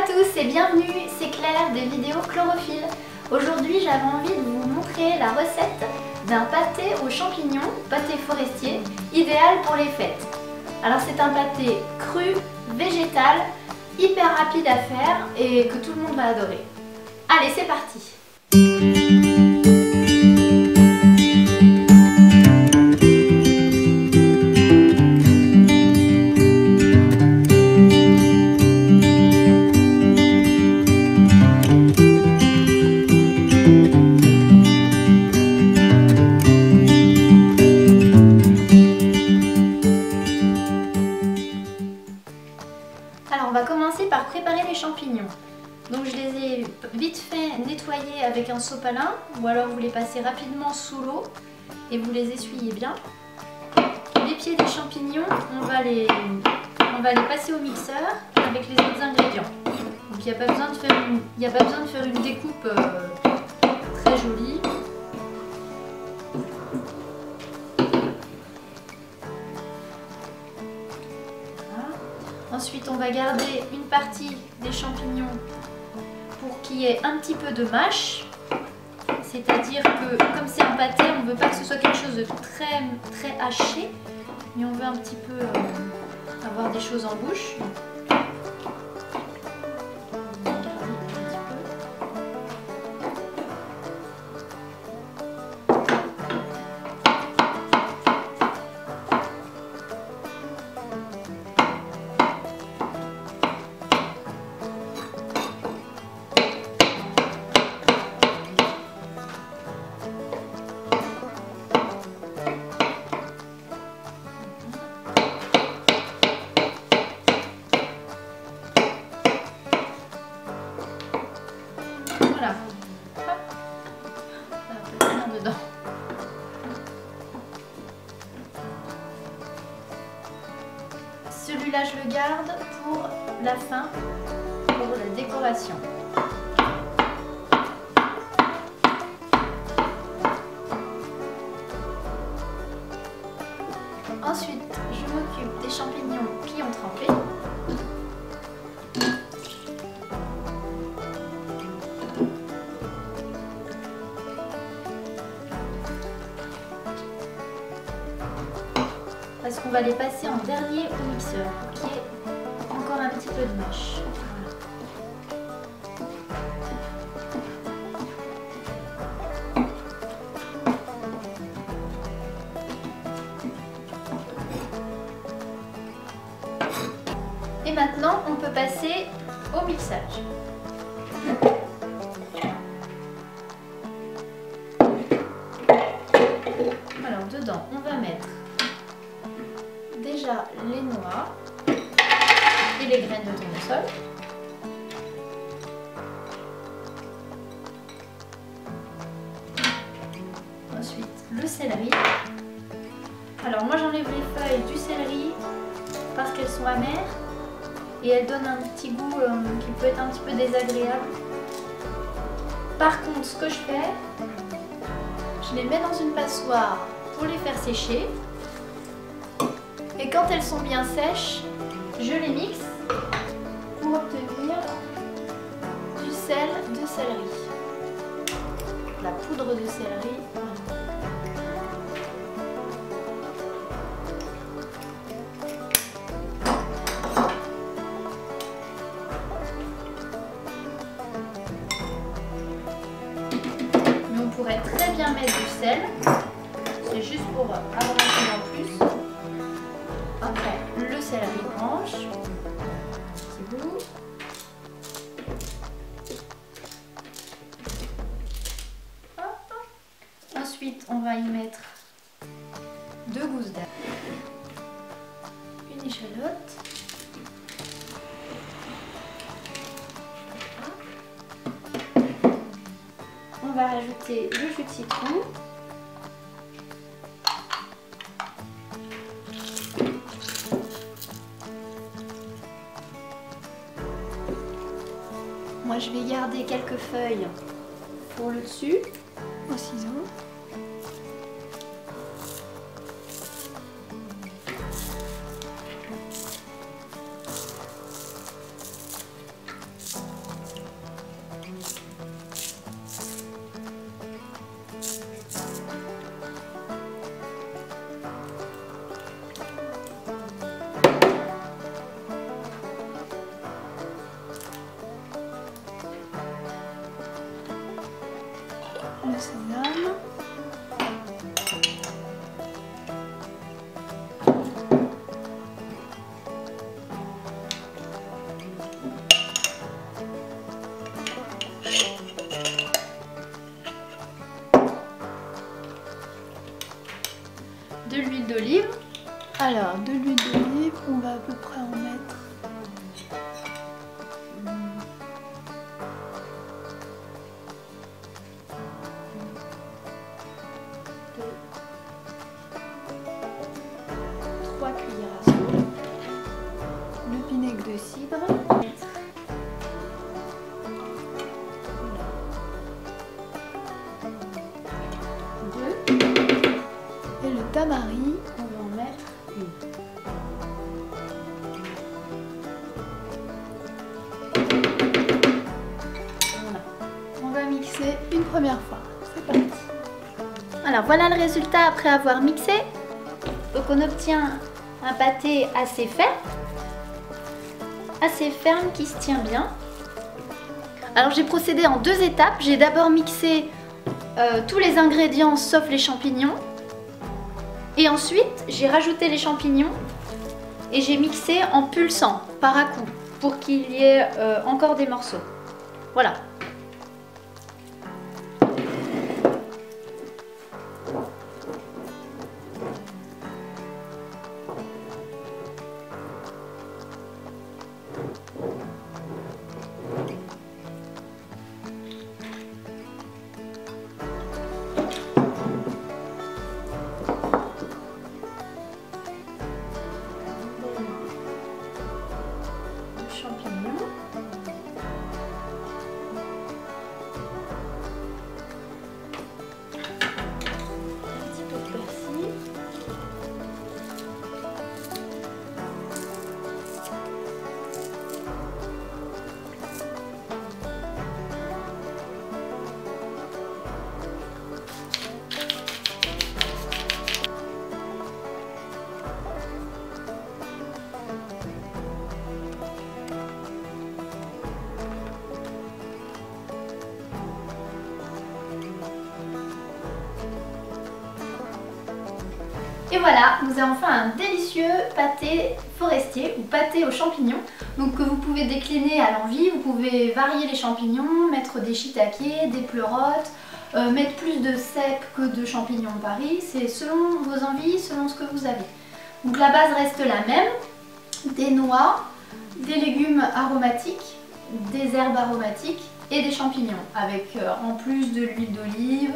tous et bienvenue, c'est Claire des vidéos chlorophylle. Aujourd'hui j'avais envie de vous montrer la recette d'un pâté aux champignons, pâté forestier, idéal pour les fêtes. Alors c'est un pâté cru, végétal, hyper rapide à faire et que tout le monde va adorer. Allez, c'est parti! Alors on va commencer par préparer les champignons. Donc je les ai vite fait nettoyer avec un sopalin ou alors vous les passez rapidement sous l'eau et vous les essuyez bien. Les pieds des champignons, on va les passer au mixeur avec les autres ingrédients. Donc il n'y a pas besoin de faire une découpe très jolie. Ensuite, on va garder une partie des champignons pour qu'il y ait un petit peu de mâche. C'est-à-dire que, comme c'est un pâté, on ne veut pas que ce soit quelque chose de très haché, mais on veut un petit peu avoir des choses en bouche. Voilà. Hop. Ça va un peu bien dedans. Celui-là, je le garde pour la fin, pour la décoration. Ensuite, je m'occupe des champignons qui ont trempé. Parce qu'on va les passer en dernier au mixeur pour qu'il y ait encore un petit peu de mâche. Et maintenant, on peut passer au mixage. Alors dedans, on va mettre déjà les noix et les graines de tournesol. Ensuite, le céleri. Alors moi j'enlève les feuilles du céleri parce qu'elles sont amères et elles donnent un petit goût qui peut être un petit peu désagréable. Par contre, ce que je fais, je les mets dans une passoire pour les faire sécher. Et quand elles sont bien sèches, je les mixe pour obtenir du sel de céleri. La poudre de céleri. Mais on pourrait très bien mettre du sel. C'est juste pour avoir un peu en plus. Après, le céleri branche, petit bout. Hop. Ensuite, on va y mettre 2 gousses d'ail, une échalote, on va rajouter le jus de citron. Moi je vais garder quelques feuilles pour le dessus au ciseau. de sésame. De l'huile d'olive. Alors, de l'huile d'olive, on va à peu près en mettre. Trois cuillères à soupe. Le vinaigre de cidre. Et le tamari. On va en mettre une. Voilà. On va mixer une première fois. C'est parti. Alors voilà le résultat après avoir mixé. Donc on obtient un pâté assez ferme qui se tient bien. Alors j'ai procédé en deux étapes. J'ai d'abord mixé tous les ingrédients sauf les champignons. Et ensuite j'ai rajouté les champignons et j'ai mixé en pulsant par à-coups pour qu'il y ait encore des morceaux. Voilà. Champignons. Un petit peu de persil. Et voilà, nous avons fait un délicieux pâté forestier ou pâté aux champignons. Donc que vous pouvez décliner à l'envie, vous pouvez varier les champignons, mettre des shiitake, des pleurotes, mettre plus de cèpes que de champignons de Paris. C'est selon vos envies, selon ce que vous avez. Donc la base reste la même, des noix, des légumes aromatiques, des herbes aromatiques et des champignons avec en plus de l'huile d'olive,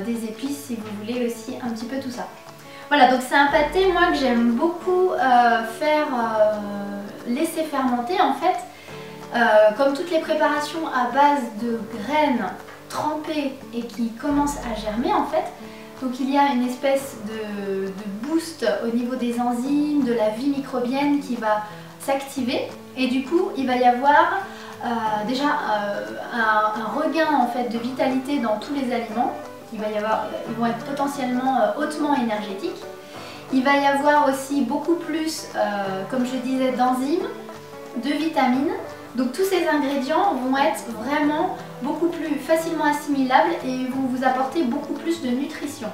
des épices si vous voulez aussi un petit peu tout ça. Voilà, donc c'est un pâté moi que j'aime beaucoup laisser fermenter en fait. Comme toutes les préparations à base de graines trempées et qui commencent à germer en fait. Donc il y a une espèce de boost au niveau des enzymes, de la vie microbienne qui va s'activer et du coup il va y avoir déjà un regain en fait de vitalité dans tous les aliments. Ils vont être potentiellement hautement énergétiques. Il va y avoir aussi beaucoup plus, comme je disais, d'enzymes, de vitamines. Donc tous ces ingrédients vont être vraiment beaucoup plus facilement assimilables et vont vous apporter beaucoup plus de nutrition.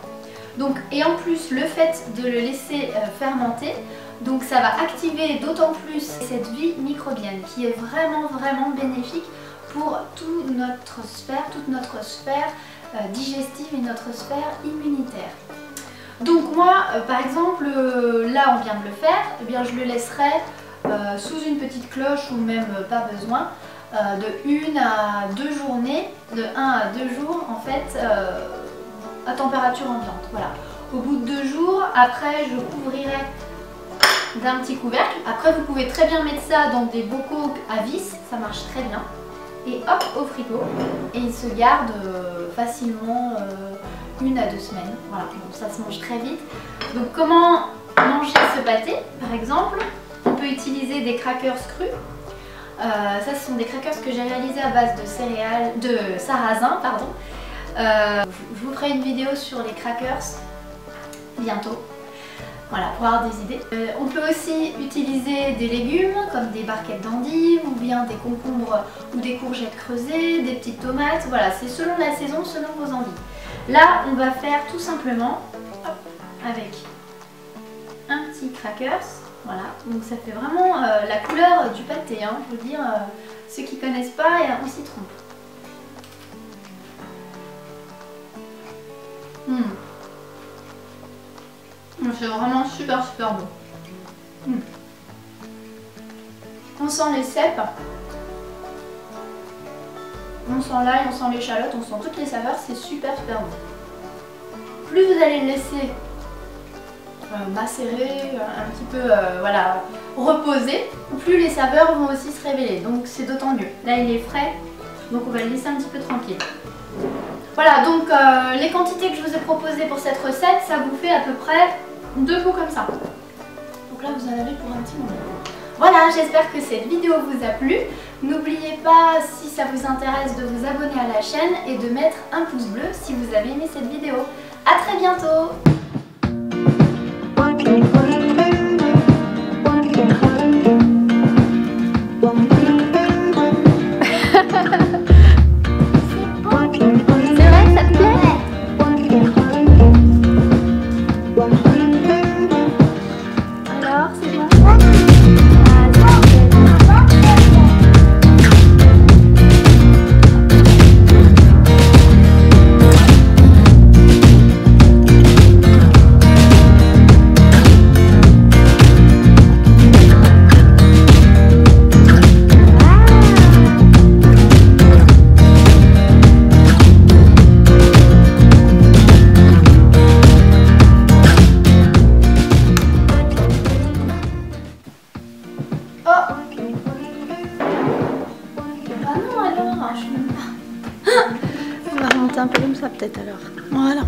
Donc, et en plus, le fait de le laisser fermenter, donc ça va activer d'autant plus cette vie microbienne qui est vraiment bénéfique pour toute notre sphère digestive et notre sphère immunitaire. Donc moi par exemple là on vient de le faire, eh bien, je le laisserai sous une petite cloche ou même pas besoin de 1 à 2 journées, de 1 à 2 jours en fait à température ambiante. Voilà. Au bout de 2 jours, après je couvrirai d'un petit couvercle. Après vous pouvez très bien mettre ça dans des bocaux à vis, ça marche très bien. Et hop au frigo et il se garde facilement 1 à 2 semaines. Voilà, donc ça se mange très vite. Donc comment manger ce pâté? Par exemple, on peut utiliser des crackers crus. Ça ce sont des crackers que j'ai réalisés à base de céréales, de sarrasin pardon. Je vous ferai une vidéo sur les crackers bientôt. Voilà, pour avoir des idées. On peut aussi utiliser des légumes comme des barquettes d'endives ou bien des concombres ou des courgettes creusées, des petites tomates. Voilà, c'est selon la saison, selon vos envies. Là, on va faire tout simplement avec un petit crackers. Voilà, donc ça fait vraiment la couleur du pâté. Hein. Je veux dire, ceux qui connaissent pas, on s'y trompe. C'est vraiment super bon. On sent les cèpes, on sent l'ail, on sent l'échalote, on sent toutes les saveurs, c'est super bon. Plus vous allez le laisser macérer, un petit peu voilà, reposer, plus les saveurs vont aussi se révéler, donc c'est d'autant mieux. Là il est frais, donc on va le laisser un petit peu tranquille. Voilà, donc les quantités que je vous ai proposées pour cette recette, ça vous fait à peu près 2 pots comme ça. Donc là vous en avez pour un petit moment. Voilà, j'espère que cette vidéo vous a plu. N'oubliez pas, si ça vous intéresse, de vous abonner à la chaîne et de mettre un pouce bleu si vous avez aimé cette vidéo. A très bientôt! On va remonter un peu comme ça peut-être alors. Voilà.